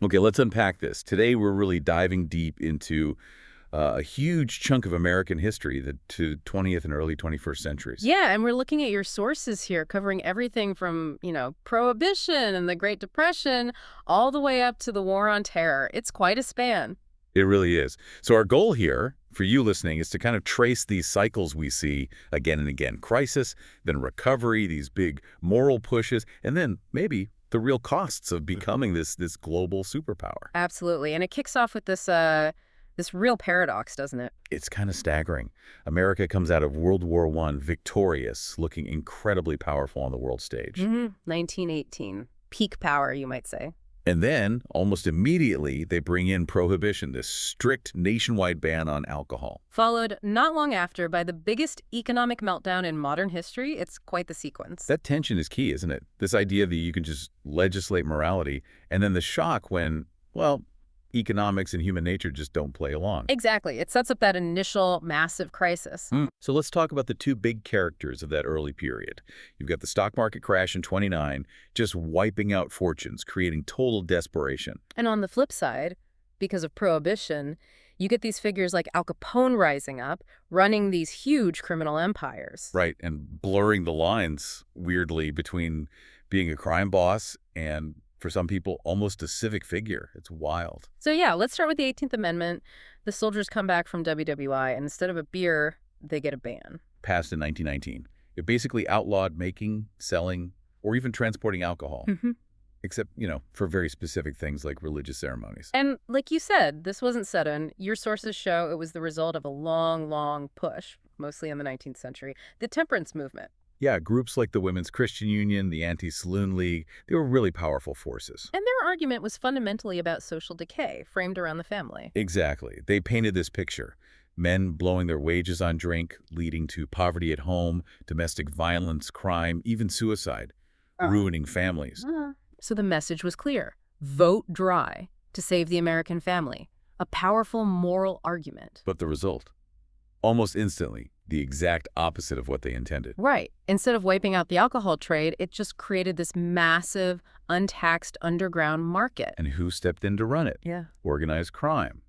Okay, let's unpack this. Today, we're really diving deep into a huge chunk of American history, the 20th and early 21st centuries. Yeah, and we're looking at your sources here, covering everything from, Prohibition and the Great Depression, all the way up to the War on Terror. It's quite a span. It really is. So our goal here, for you listening, is to kind of trace these cycles we see again and again. Crisis, then recovery, these big moral pushes, and then maybe the real costs of becoming this global superpower. Absolutely. And it kicks off with this real paradox, doesn't it? It's kind of staggering. America comes out of World War I victorious, looking incredibly powerful on the world stage. 1918. Peak power, you might say. And then, almost immediately, they bring in Prohibition, this strict nationwide ban on alcohol. Followed not long after by the biggest economic meltdown in modern history. It's quite the sequence. That tension is key, isn't it? This idea that you can just legislate morality, and then the shock when, well, economics and human nature just don't play along. Exactly. It sets up that initial massive crisis. So let's talk about the two big characters of that early period. You've got the stock market crash in '29, just wiping out fortunes, creating total desperation. And on the flip side, because of Prohibition, you get these figures like Al Capone rising up, running these huge criminal empires. Right, and blurring the lines, weirdly, between being a crime boss and, for some people, almost a civic figure. It's wild. So yeah, let's start with the 18th Amendment. The soldiers come back from WWI, and instead of a beer, they get a ban. Passed in 1919. It basically outlawed making, selling, or even transporting alcohol. Except, for very specific things like religious ceremonies. And like you said, this wasn't sudden. Your sources show it was the result of a long, long push, mostly in the 19th century, the temperance movement. Yeah, groups like the Women's Christian Union, the Anti-Saloon League, they were really powerful forces. And their argument was fundamentally about social decay, framed around the family. Exactly. They painted this picture. Men blowing their wages on drink, leading to poverty at home, domestic violence, crime, even suicide, ruining families. So the message was clear. Vote dry to save the American family. A powerful moral argument. But the result? Almost instantly, the exact opposite of what they intended. Right. Instead of wiping out the alcohol trade, it just created this massive, untaxed underground market. And who stepped in to run it? Yeah. Organized crime.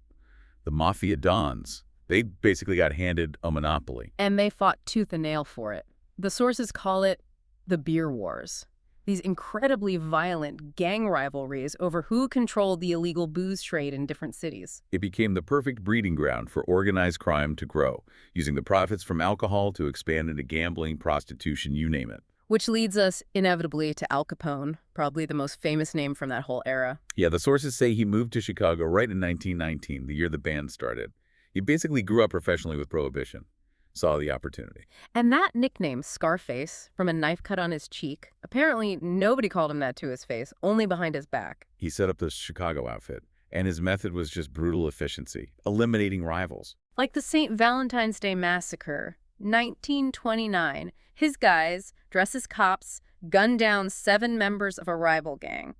The mafia dons. They basically got handed a monopoly. And they fought tooth and nail for it. The sources call it the beer wars. These incredibly violent gang rivalries over who controlled the illegal booze trade in different cities. It became the perfect breeding ground for organized crime to grow, using the profits from alcohol to expand into gambling, prostitution, you name it. Which leads us inevitably to Al Capone, probably the most famous name from that whole era. Yeah, the sources say he moved to Chicago right in 1919, the year the band started. He basically grew up professionally with Prohibition. Saw the opportunity. And that nickname, Scarface, from a knife cut on his cheek, apparently nobody called him that to his face, only behind his back. He set up the Chicago outfit, and his method was just brutal efficiency, eliminating rivals. Like the St. Valentine's Day Massacre, 1929, his guys, dressed as cops, gunned down 7 members of a rival gang.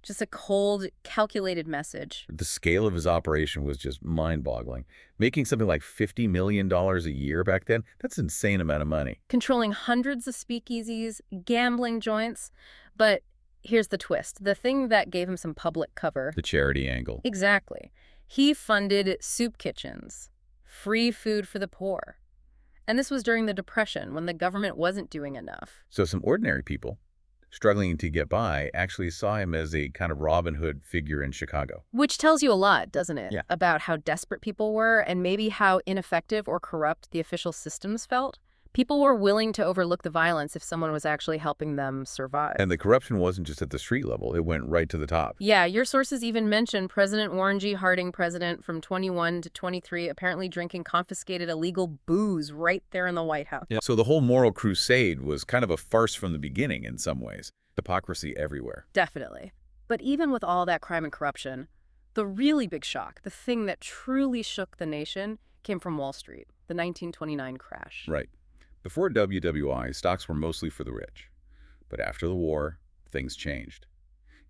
Just a cold, calculated message. The scale of his operation was just mind-boggling. Making something like $50 million a year back then, that's an insane amount of money. Controlling hundreds of speakeasies, gambling joints. But here's the twist. The thing that gave him some public cover. The charity angle. Exactly. He funded soup kitchens, free food for the poor. And this was during the Depression, when the government wasn't doing enough. So some ordinary people, struggling to get by, actually saw him as a kind of Robin Hood figure in Chicago. Which tells you a lot, doesn't it? Yeah. About how desperate people were and maybe how ineffective or corrupt the official systems felt. People were willing to overlook the violence if someone was actually helping them survive. And the corruption wasn't just at the street level. It went right to the top. Yeah, your sources even mention President Warren G. Harding, president from 21 to 23, apparently drinking confiscated illegal booze right there in the White House. Yeah. So the whole moral crusade was kind of a farce from the beginning in some ways. Hypocrisy everywhere. Definitely. But even with all that crime and corruption, the really big shock, the thing that truly shook the nation, came from Wall Street, the 1929 crash. Right. Before WWI, stocks were mostly for the rich. But after the war, things changed.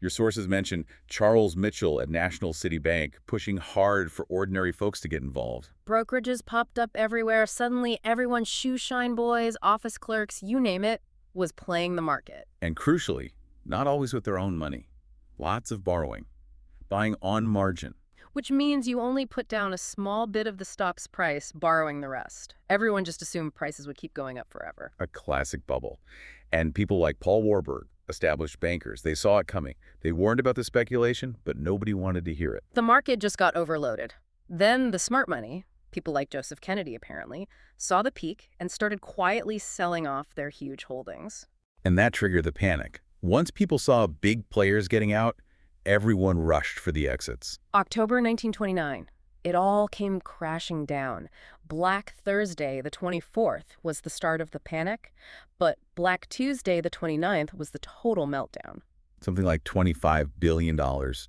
Your sources mention Charles Mitchell at National City Bank pushing hard for ordinary folks to get involved. Brokerages popped up everywhere. Suddenly, everyone's shoe shine boys, office clerks, you name it, was playing the market. And crucially, not always with their own money. Lots of borrowing. buying on margin. Which means you only put down a small bit of the stock's price, borrowing the rest. Everyone just assumed prices would keep going up forever. A classic bubble. And people like Paul Warburg, established bankers, they saw it coming. They warned about the speculation, but nobody wanted to hear it. The market just got overloaded. Then the smart money, people like Joseph Kennedy apparently, saw the peak and started quietly selling off their huge holdings. And that triggered the panic. Once people saw big players getting out, everyone rushed for the exits. October 1929. It all came crashing down. Black Thursday, the 24th, was the start of the panic, but Black Tuesday, the 29th, was the total meltdown. Something like $25 billion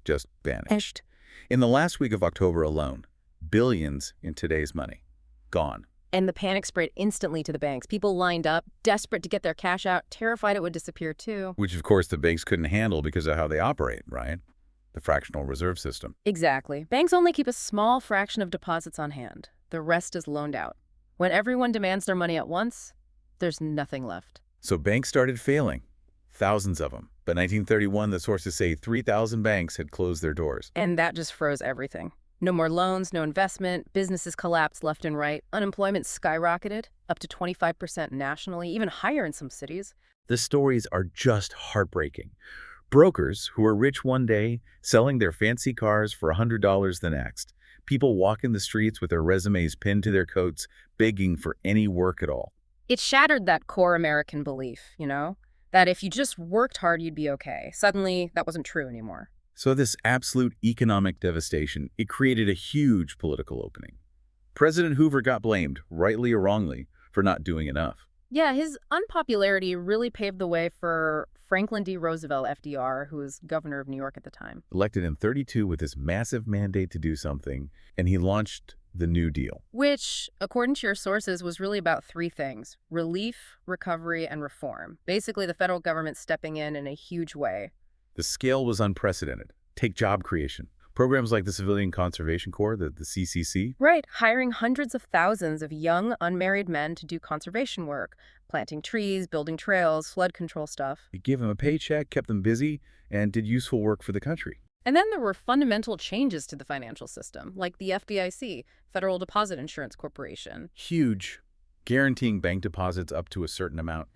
just vanished. In the last week of October alone, billions in today's money. Gone. And the panic spread instantly to the banks. People lined up, desperate to get their cash out, terrified it would disappear too. Which, of course, the banks couldn't handle because of how they operate, right? The fractional reserve system. Exactly. Banks only keep a small fraction of deposits on hand. The rest is loaned out. When everyone demands their money at once, there's nothing left. So banks started failing. Thousands of them. By 1931, the sources say 3,000 banks had closed their doors. And that just froze everything. No more loans, no investment, businesses collapsed left and right, unemployment skyrocketed, up to 25% nationally, even higher in some cities. The stories are just heartbreaking. Brokers who were rich one day, selling their fancy cars for $100 the next. People walking the streets with their resumes pinned to their coats, begging for any work at all. It shattered that core American belief, that if you just worked hard, you'd be okay. Suddenly, that wasn't true anymore. So this absolute economic devastation, it created a huge political opening. President Hoover got blamed, rightly or wrongly, for not doing enough. Yeah, his unpopularity really paved the way for Franklin D. Roosevelt, FDR, who was governor of New York at the time. Elected in '32 with his massive mandate to do something, and he launched the New Deal. Which, according to your sources, was really about three things: relief, recovery, and reform. Basically, the federal government stepping in a huge way. The scale was unprecedented. Take job creation. Programs like the Civilian Conservation Corps, the CCC. Right, hiring hundreds of thousands of young, unmarried men to do conservation work, planting trees, building trails, flood control stuff. It gave them a paycheck, kept them busy, and did useful work for the country. And then there were fundamental changes to the financial system, like the FDIC, Federal Deposit Insurance Corporation. Huge, guaranteeing bank deposits up to a certain amount.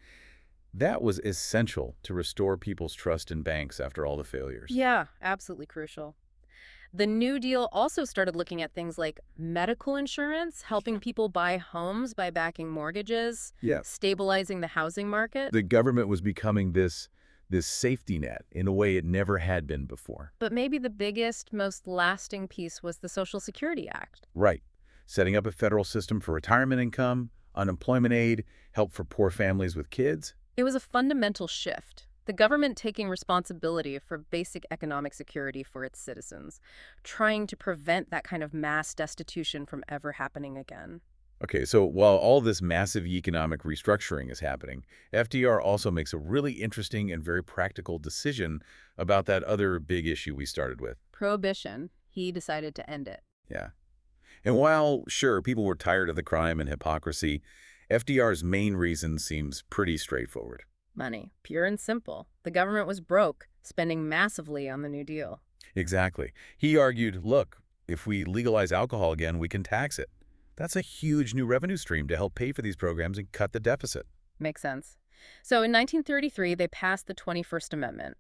That was essential to restore people's trust in banks after all the failures. Yeah, absolutely crucial. The New Deal also started looking at things like medical insurance, helping people buy homes by backing mortgages, stabilizing the housing market. The government was becoming this safety net in a way it never had been before. But maybe the biggest, most lasting piece was the Social Security Act. Right. Setting up a federal system for retirement income, unemployment aid, help for poor families with kids. It was a fundamental shift. The government taking responsibility for basic economic security for its citizens, trying to prevent that kind of mass destitution from ever happening again. Okay, so while all this massive economic restructuring is happening, FDR also makes a really interesting and very practical decision about that other big issue we started with. Prohibition. He decided to end it. Yeah. And while, sure, people were tired of the crime and hypocrisy, FDR's main reason seems pretty straightforward. Money. Pure and simple. The government was broke, spending massively on the New Deal. Exactly. He argued, look, if we legalize alcohol again, we can tax it. That's a huge new revenue stream to help pay for these programs and cut the deficit. Makes sense. So in 1933, they passed the 21st Amendment,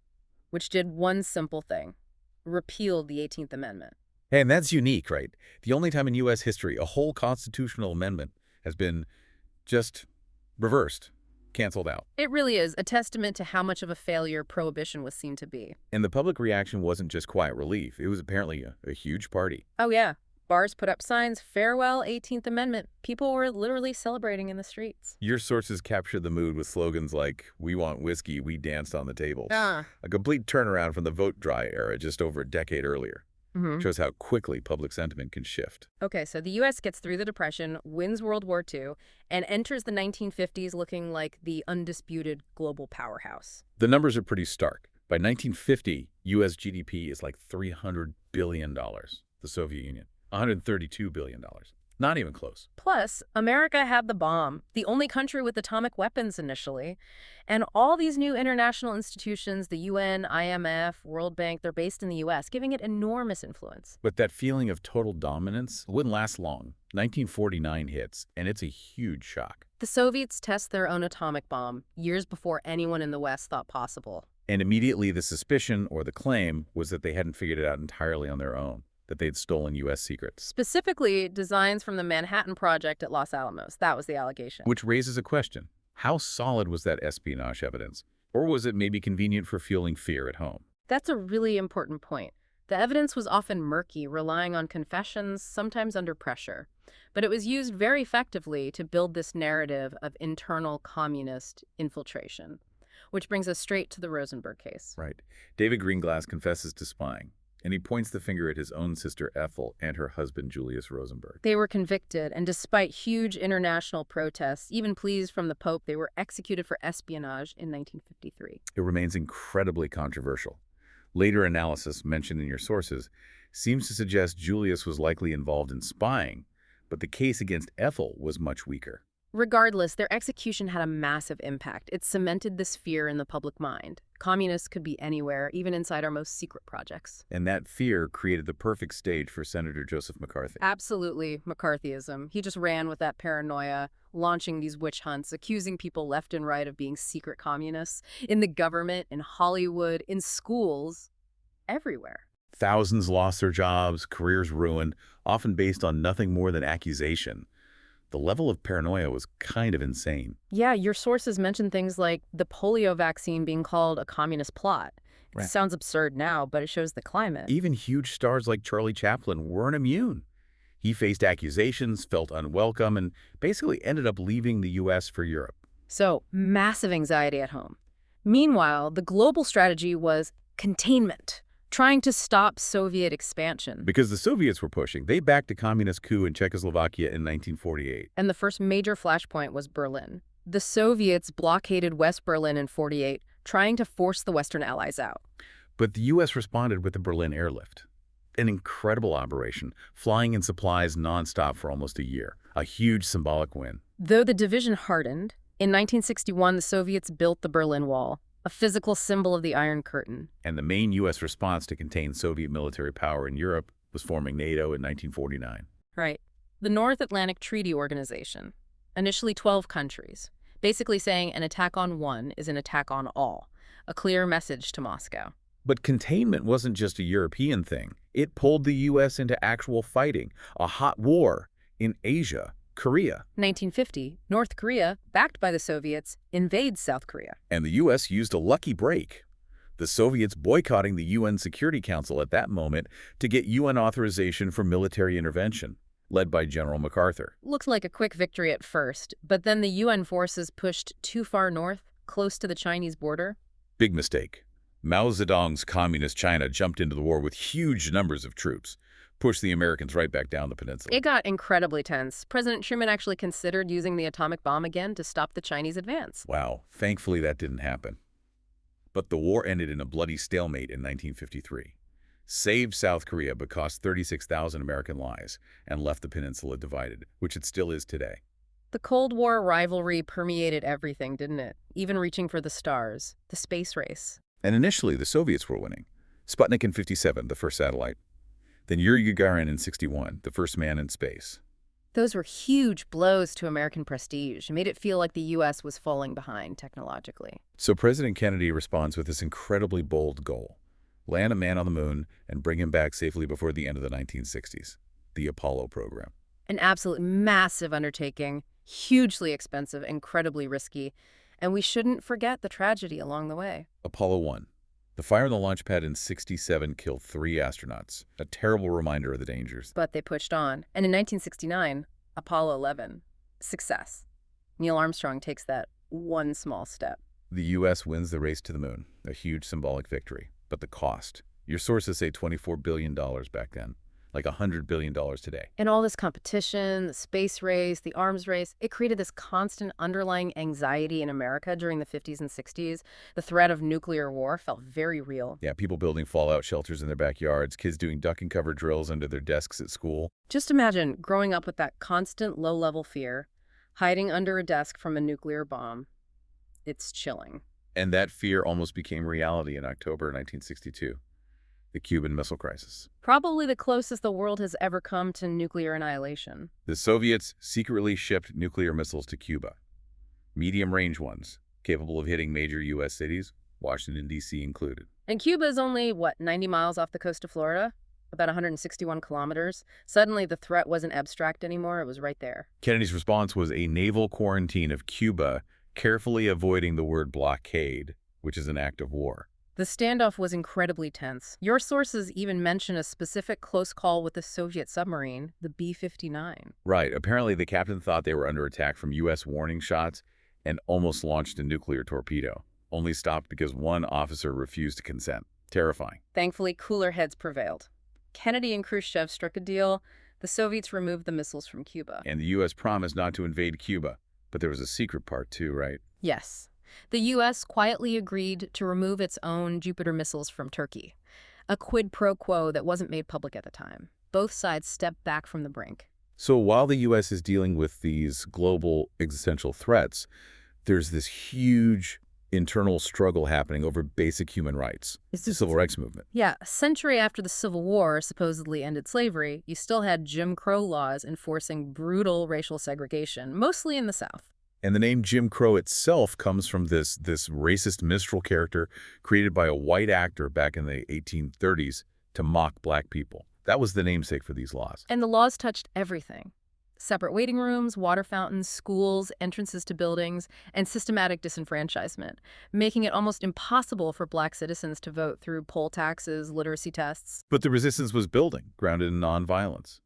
which did one simple thing: repealed the 18th Amendment. And that's unique, right? The only time in U.S. history a whole constitutional amendment has been just reversed, canceled out. It really is a testament to how much of a failure Prohibition was seen to be. And the public reaction wasn't just quiet relief. It was apparently a huge party. Oh, yeah. Bars put up signs, "Farewell 18th Amendment." People were literally celebrating in the streets. Your sources captured the mood with slogans like, "We want whiskey, we danced on the tables." A complete turnaround from the vote-dry era just over a decade earlier. Shows how quickly public sentiment can shift. Okay, so the U.S. gets through the Depression, wins World War II, and enters the 1950s looking like the undisputed global powerhouse. The numbers are pretty stark. By 1950, U.S. GDP is like $300 billion. The Soviet Union, $132 billion. Not even close. Plus, America had the bomb, the only country with atomic weapons initially. And all these new international institutions, the UN, IMF, World Bank, they're based in the U.S., giving it enormous influence. But that feeling of total dominance wouldn't last long. 1949 hits, and it's a huge shock. The Soviets test their own atomic bomb years before anyone in the West thought possible. And immediately the suspicion, or the claim, was that they hadn't figured it out entirely on their own, that they'd stolen U.S. secrets. Specifically, designs from the Manhattan Project at Los Alamos. That was the allegation. Which raises a question. How solid was that espionage evidence? Or was it maybe convenient for fueling fear at home? That's a really important point. The evidence was often murky, relying on confessions, sometimes under pressure. But it was used very effectively to build this narrative of internal communist infiltration. Which brings us straight to the Rosenberg case. Right. David Greenglass confesses to spying, and he points the finger at his own sister Ethel and her husband Julius Rosenberg. They were convicted, and despite huge international protests, even pleas from the Pope, they were executed for espionage in 1953. It remains incredibly controversial. Later analysis mentioned in your sources seems to suggest Julius was likely involved in spying, but the case against Ethel was much weaker. Regardless, their execution had a massive impact. It cemented this fear in the public mind. Communists could be anywhere, even inside our most secret projects. And that fear created the perfect stage for Senator Joseph McCarthy. Absolutely, McCarthyism. He just ran with that paranoia, launching these witch hunts, accusing people left and right of being secret communists, in the government, in Hollywood, in schools, everywhere. Thousands lost their jobs, careers ruined, often based on nothing more than accusation. The level of paranoia was kind of insane. Yeah, your sources mention things like the polio vaccine being called a communist plot. Right. It sounds absurd now, but it shows the climate. Even huge stars like Charlie Chaplin weren't immune. He faced accusations, felt unwelcome, and basically ended up leaving the U.S. for Europe. So, massive anxiety at home. Meanwhile, the global strategy was containment, trying to stop Soviet expansion. Because the Soviets were pushing. They backed a communist coup in Czechoslovakia in 1948. And the first major flashpoint was Berlin. The Soviets blockaded West Berlin in 1948, trying to force the Western Allies out. But the U.S. responded with the Berlin airlift. An incredible operation, flying in supplies nonstop for almost a year. A huge symbolic win. Though the division hardened, in 1961 the Soviets built the Berlin Wall, a physical symbol of the Iron Curtain. And the main U.S. response to contain Soviet military power in Europe was forming NATO in 1949. Right. The North Atlantic Treaty Organization. Initially 12 countries. Basically saying an attack on one is an attack on all. A clear message to Moscow. But containment wasn't just a European thing. It pulled the U.S. into actual fighting, a hot war in Asia, Korea. 1950, North Korea, backed by the Soviets, invades South Korea. And the U.S. used a lucky break. The Soviets boycotting the UN Security Council at that moment to get UN authorization for military intervention, led by General MacArthur. Looked like a quick victory at first, but then the UN forces pushed too far north, close to the Chinese border. Big mistake. Mao Zedong's communist China jumped into the war with huge numbers of troops, pushed the Americans right back down the peninsula. It got incredibly tense. President Truman actually considered using the atomic bomb again to stop the Chinese advance. Wow. Thankfully, that didn't happen. But the war ended in a bloody stalemate in 1953. Saved South Korea but cost 36,000 American lives and left the peninsula divided, which it still is today. The Cold War rivalry permeated everything, didn't it? Even reaching for the stars, the space race. And initially, the Soviets were winning. Sputnik in 57, the first satellite. Then Yuri Gagarin in 61, the first man in space. Those were huge blows to American prestige. It made it feel like the U.S. was falling behind technologically. So President Kennedy responds with this incredibly bold goal. Land a man on the moon and bring him back safely before the end of the 1960s. The Apollo program. An absolute massive undertaking, hugely expensive, incredibly risky. And we shouldn't forget the tragedy along the way. Apollo 1. The fire on the launch pad in 67 killed 3 astronauts. A terrible reminder of the dangers. But they pushed on. And in 1969, Apollo 11. Success. Neil Armstrong takes that one small step. The U.S. wins the race to the moon. A huge symbolic victory. But the cost. Your sources say $24 billion back then. like $100 billion today. And all this competition, the space race, the arms race, it created this constant underlying anxiety in America during the 50s and 60s. The threat of nuclear war felt very real. Yeah, people building fallout shelters in their backyards, kids doing duck and cover drills under their desks at school. Just imagine growing up with that constant low-level fear, hiding under a desk from a nuclear bomb. It's chilling. And that fear almost became reality in October 1962, the Cuban Missile Crisis. Probably the closest the world has ever come to nuclear annihilation. The Soviets secretly shipped nuclear missiles to Cuba, medium-range ones, capable of hitting major U.S. cities, Washington, D.C. included. And Cuba is only, 90 miles off the coast of Florida? About 161 kilometers. Suddenly, the threat wasn't abstract anymore. It was right there. Kennedy's response was a naval quarantine of Cuba, carefully avoiding the word blockade, which is an act of war. The standoff was incredibly tense. Your sources even mention a specific close call with the Soviet submarine, the B-59. Right. Apparently, the captain thought they were under attack from U.S. warning shots and almost launched a nuclear torpedo, only stopped because one officer refused to consent. Terrifying. Thankfully, cooler heads prevailed. Kennedy and Khrushchev struck a deal. The Soviets removed the missiles from Cuba. And the U.S. promised not to invade Cuba. But there was a secret part too, right? Yes. The U.S. quietly agreed to remove its own Jupiter missiles from Turkey, a quid pro quo that wasn't made public at the time. Both sides stepped back from the brink. So while the U.S. is dealing with these global existential threats, there's this huge internal struggle happening over basic human rights. It's the Civil Rights Movement. Yeah, a century after the Civil War supposedly ended slavery, you still had Jim Crow laws enforcing brutal racial segregation, mostly in the South. And the name Jim Crow itself comes from this racist minstrel character created by a white actor back in the 1830s to mock black people. That was the namesake for these laws. And the laws touched everything. Separate waiting rooms, water fountains, schools, entrances to buildings, and systematic disenfranchisement, making it almost impossible for black citizens to vote through poll taxes, literacy tests. But the resistance was building, grounded in nonviolence.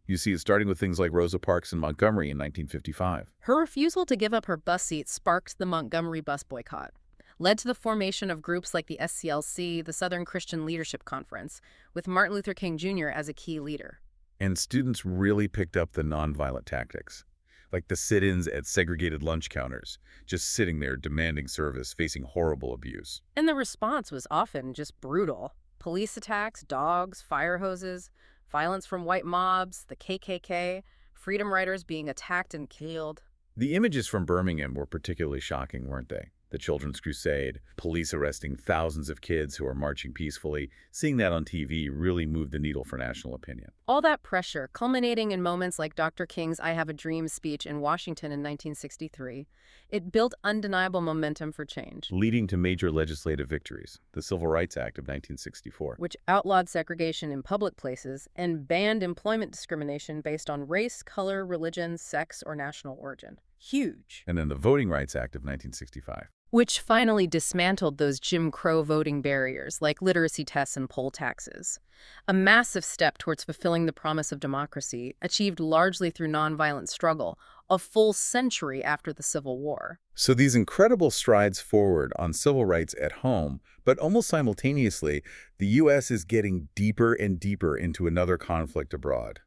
You see it starting with things like Rosa Parks in Montgomery in 1955. Her refusal to give up her bus seat sparked the Montgomery bus boycott, led to the formation of groups like the SCLC, the Southern Christian Leadership Conference, with Martin Luther King Jr. as a key leader. And students really picked up the nonviolent tactics, like the sit-ins at segregated lunch counters, just sitting there demanding service, facing horrible abuse. And the response was often just brutal. Police attacks, dogs, fire hoses, violence from white mobs, the KKK, freedom riders being attacked and killed. The images from Birmingham were particularly shocking, weren't they? The Children's Crusade, police arresting thousands of kids who are marching peacefully. Seeing that on TV really moved the needle for national opinion. All that pressure, culminating in moments like Dr. King's I Have a Dream speech in Washington in 1963, it built undeniable momentum for change. Leading to major legislative victories, the Civil Rights Act of 1964. Which outlawed segregation in public places and banned employment discrimination based on race, color, religion, sex, or national origin. Huge. And then the Voting Rights Act of 1965. Which finally dismantled those Jim Crow voting barriers like literacy tests and poll taxes. A massive step towards fulfilling the promise of democracy, achieved largely through nonviolent struggle, a full century after the Civil War. So these incredible strides forward on civil rights at home, but almost simultaneously, the U.S. is getting deeper and deeper into another conflict abroad.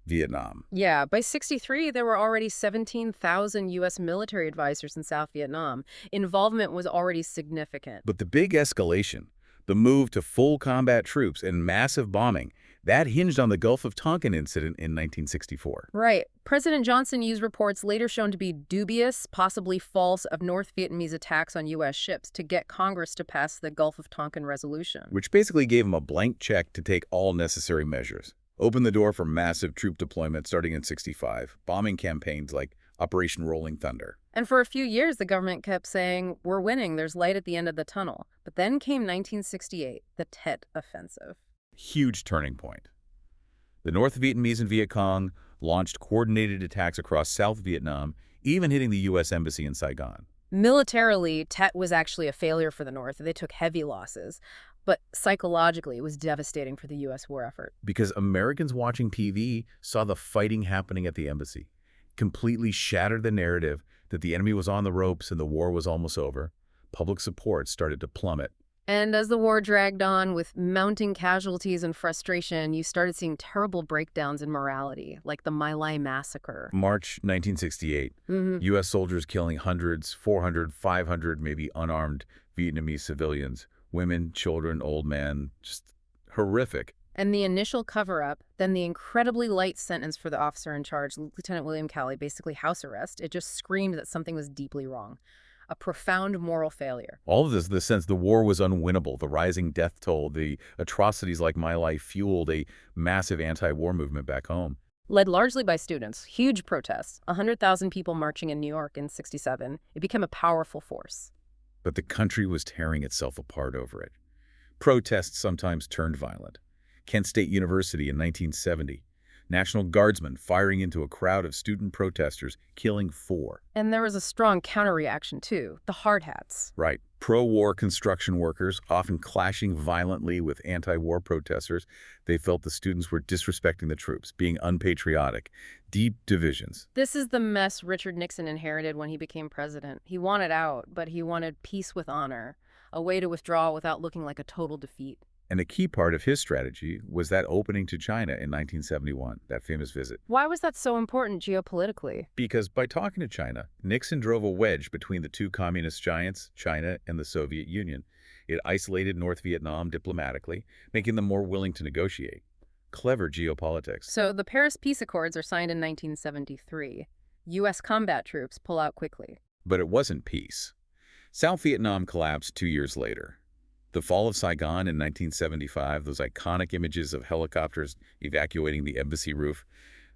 Vietnam. Yeah, by 1963, there were already 17,000 U.S. military advisors in South Vietnam. Involvement was already significant. But the big escalation, the move to full combat troops and massive bombing, that hinged on the Gulf of Tonkin incident in 1964. Right. President Johnson used reports later shown to be dubious, possibly false, of North Vietnamese attacks on U.S. ships to get Congress to pass the Gulf of Tonkin resolution. Which basically gave him a blank check to take all necessary measures. Opened the door for massive troop deployment starting in 65, bombing campaigns like Operation Rolling Thunder. And for a few years, the government kept saying, we're winning, there's light at the end of the tunnel. But then came 1968, the Tet Offensive. Huge turning point. The North Vietnamese and Viet Cong launched coordinated attacks across South Vietnam, even hitting the U.S. Embassy in Saigon. Militarily, Tet was actually a failure for the North. They took heavy losses. But psychologically, it was devastating for the U.S. war effort. Because Americans watching TV saw the fighting happening at the embassy, completely shattered the narrative that the enemy was on the ropes and the war was almost over. Public support started to plummet. And as the war dragged on with mounting casualties and frustration, you started seeing terrible breakdowns in morality, like the My Lai massacre. March 1968, U.S. soldiers killing hundreds, 400, 500, maybe unarmed Vietnamese civilians, women, children, old men, just horrific. And the initial cover-up, then the incredibly light sentence for the officer in charge, Lieutenant William Calley, basically house arrest, it just screamed that something was deeply wrong. A profound moral failure. All of this, the sense the war was unwinnable, the rising death toll, the atrocities like My Lai fueled a massive anti-war movement back home. Led largely by students, huge protests, 100,000 people marching in New York in '67, it became a powerful force. But the country was tearing itself apart over it. Protests sometimes turned violent. Kent State University in 1970. National Guardsmen firing into a crowd of student protesters, killing 4. And there was a strong counter-reaction, too, the hard hats. Right. Pro-war construction workers, often clashing violently with anti-war protesters. They felt the students were disrespecting the troops, being unpatriotic. Deep divisions. This is the mess Richard Nixon inherited when he became president. He wanted out, but he wanted peace with honor, a way to withdraw without looking like a total defeat. And a key part of his strategy was that opening to China in 1971, that famous visit. Why was that so important geopolitically? Because by talking to China, Nixon drove a wedge between the two communist giants, China and the Soviet Union. It isolated North Vietnam diplomatically, making them more willing to negotiate. Clever geopolitics. So the Paris Peace Accords are signed in 1973. U.S. combat troops pull out quickly. But it wasn't peace. South Vietnam collapsed 2 years later. The fall of Saigon in 1975, those iconic images of helicopters evacuating the embassy roof,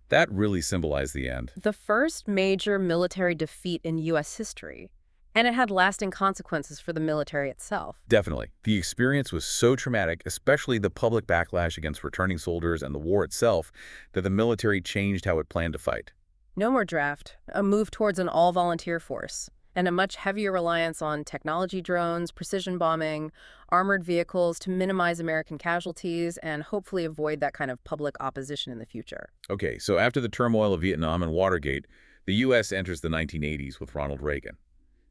that really symbolized the end. The first major military defeat in U.S. history. And it had lasting consequences for the military itself. Definitely. The experience was so traumatic, especially the public backlash against returning soldiers and the war itself, that the military changed how it planned to fight. No more draft, a move towards an all-volunteer force, and a much heavier reliance on technology drones, precision bombing, armored vehicles to minimize American casualties and hopefully avoid that kind of public opposition in the future. Okay, so after the turmoil of Vietnam and Watergate, the U.S. enters the 1980s with Ronald Reagan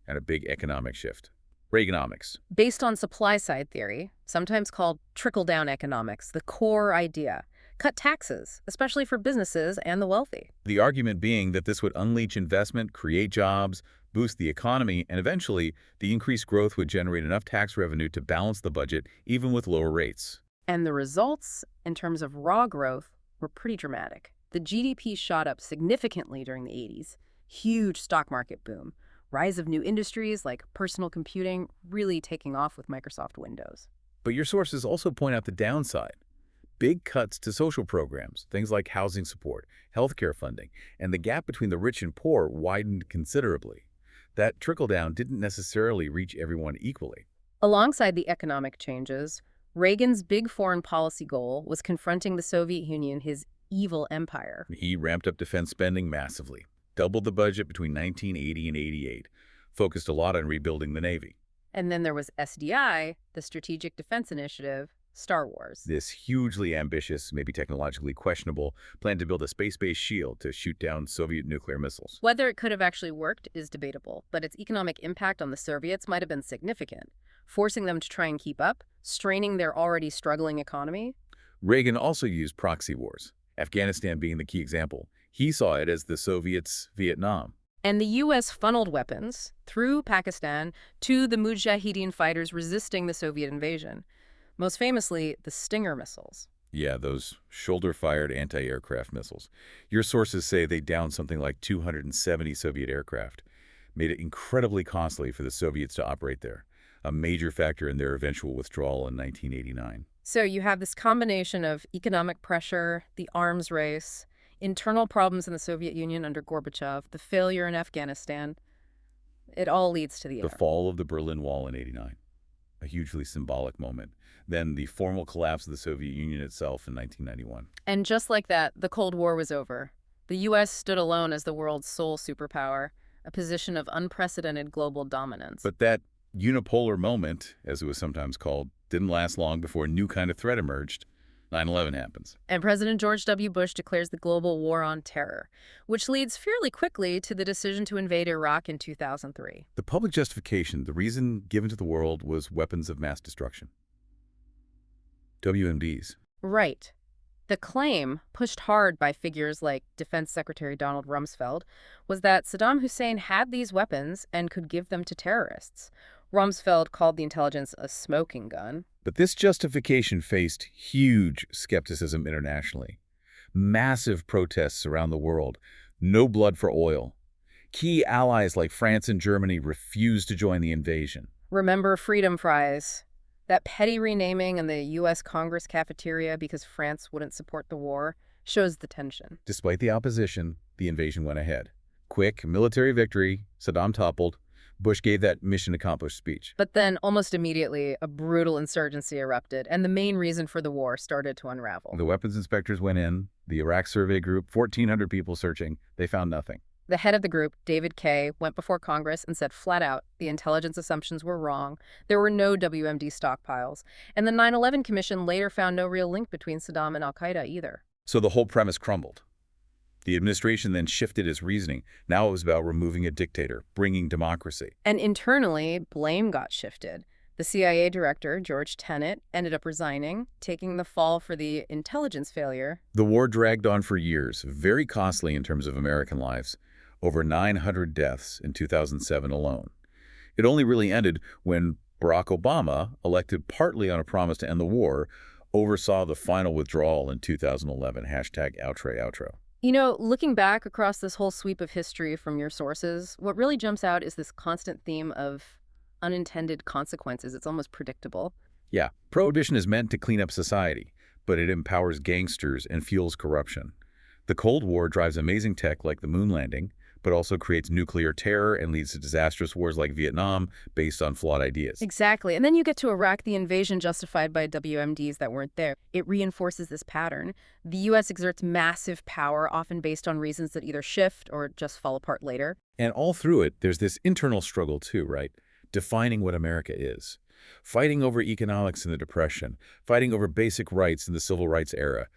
and a big economic shift. Reaganomics. Based on supply-side theory, sometimes called trickle-down economics, the core idea: cut taxes, especially for businesses and the wealthy. The argument being that this would unleash investment, create jobs, boost the economy, and eventually the increased growth would generate enough tax revenue to balance the budget, even with lower rates. And the results, in terms of raw growth, were pretty dramatic. The GDP shot up significantly during the 80s. Huge stock market boom. Rise of new industries like personal computing really taking off with Microsoft Windows. But your sources also point out the downside. Big cuts to social programs, things like housing support, healthcare funding, and the gap between the rich and poor widened considerably. That trickle-down didn't necessarily reach everyone equally. Alongside the economic changes, Reagan's big foreign policy goal was confronting the Soviet Union, his evil empire. He ramped up defense spending massively, doubled the budget between 1980 and 88, focused a lot on rebuilding the Navy. And then there was SDI, the Strategic Defense Initiative, Star Wars. This hugely ambitious, maybe technologically questionable, plan to build a space-based shield to shoot down Soviet nuclear missiles. Whether it could have actually worked is debatable, but its economic impact on the Soviets might have been significant, forcing them to try and keep up, straining their already struggling economy. Reagan also used proxy wars, Afghanistan being the key example. He saw it as the Soviets' Vietnam. And the U.S. funneled weapons through Pakistan to the Mujahideen fighters resisting the Soviet invasion. Most famously, the Stinger missiles. Yeah, those shoulder-fired anti-aircraft missiles. Your sources say they downed something like 270 Soviet aircraft, made it incredibly costly for the Soviets to operate there, a major factor in their eventual withdrawal in 1989. So you have this combination of economic pressure, the arms race, internal problems in the Soviet Union under Gorbachev, the failure in Afghanistan. It all leads to the The fall of the Berlin Wall in '89, a hugely symbolic moment. Then the formal collapse of the Soviet Union itself in 1991. And just like that, the Cold War was over. The U.S. stood alone as the world's sole superpower, a position of unprecedented global dominance. But that unipolar moment, as it was sometimes called, didn't last long before a new kind of threat emerged, 9/11 happens. And President George W. Bush declares the global war on terror, which leads fairly quickly to the decision to invade Iraq in 2003. The public justification, the reason given to the world, was weapons of mass destruction. WMDs. Right. The claim, pushed hard by figures like Defense Secretary Donald Rumsfeld, was that Saddam Hussein had these weapons and could give them to terrorists. Rumsfeld called the intelligence a smoking gun. But this justification faced huge skepticism internationally. Massive protests around the world. No blood for oil. Key allies like France and Germany refused to join the invasion. Remember Freedom Fries? That petty renaming in the U.S. Congress cafeteria because France wouldn't support the war shows the tension. Despite the opposition, the invasion went ahead. Quick military victory, Saddam toppled. Bush gave that mission accomplished speech. But then, almost immediately, a brutal insurgency erupted, and the main reason for the war started to unravel. The weapons inspectors went in, the Iraq survey group, 1,400 people searching. They found nothing. The head of the group, David Kay, went before Congress and said flat out the intelligence assumptions were wrong, there were no WMD stockpiles, and the 9/11 Commission later found no real link between Saddam and al-Qaeda either. So the whole premise crumbled. The administration then shifted its reasoning. Now it was about removing a dictator, bringing democracy. And internally, blame got shifted. The CIA director, George Tenet, ended up resigning, taking the fall for the intelligence failure. The war dragged on for years, very costly in terms of American lives. Over 900 deaths in 2007 alone. It only really ended when Barack Obama, elected partly on a promise to end the war, oversaw the final withdrawal in 2011. #outro. You know, looking back across this whole sweep of history from your sources, what really jumps out is this constant theme of unintended consequences. It's almost predictable. Yeah, prohibition is meant to clean up society, but it empowers gangsters and fuels corruption. The Cold War drives amazing tech like the moon landing, but also creates nuclear terror and leads to disastrous wars like Vietnam based on flawed ideas. Exactly. And then you get to Iraq, the invasion justified by WMDs that weren't there. It reinforces this pattern. The U.S. exerts massive power, often based on reasons that either shift or just fall apart later. And all through it, there's this internal struggle too, right? Defining what America is. Fighting over economics in the Depression, fighting over basic rights in the Civil Rights era,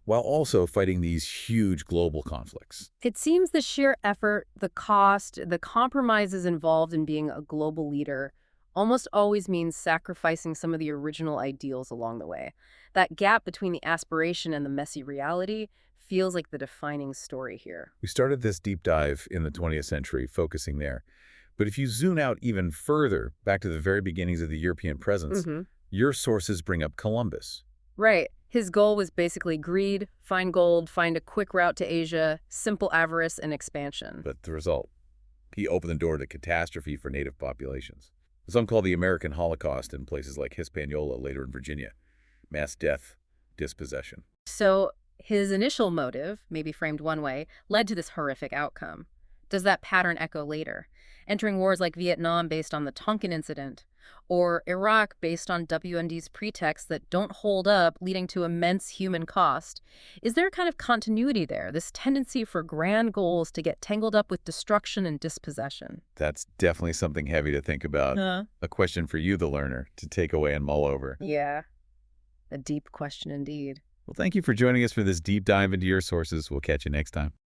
while also fighting these huge global conflicts. It seems the sheer effort, the cost, the compromises involved in being a global leader almost always means sacrificing some of the original ideals along the way. That gap between the aspiration and the messy reality feels like the defining story here. We started this deep dive in the 20th century, focusing there. But if you zoom out even further, back to the very beginnings of the European presence, your sources bring up Columbus. Right. His goal was basically greed, find gold, find a quick route to Asia, simple avarice and expansion. But the result? He opened the door to catastrophe for native populations. Some call the American Holocaust in places like Hispaniola, later in Virginia. Mass death, dispossession. So his initial motive, maybe framed one way, led to this horrific outcome. Does that pattern echo later? Entering wars like Vietnam based on the Tonkin incident, or Iraq based on WMD's pretexts that don't hold up, leading to immense human cost. Is there a kind of continuity there, this tendency for grand goals to get tangled up with destruction and dispossession? That's definitely something heavy to think about. A question for you, the learner, to take away and mull over. Yeah, a deep question indeed. Well, thank you for joining us for this deep dive into your sources. We'll catch you next time.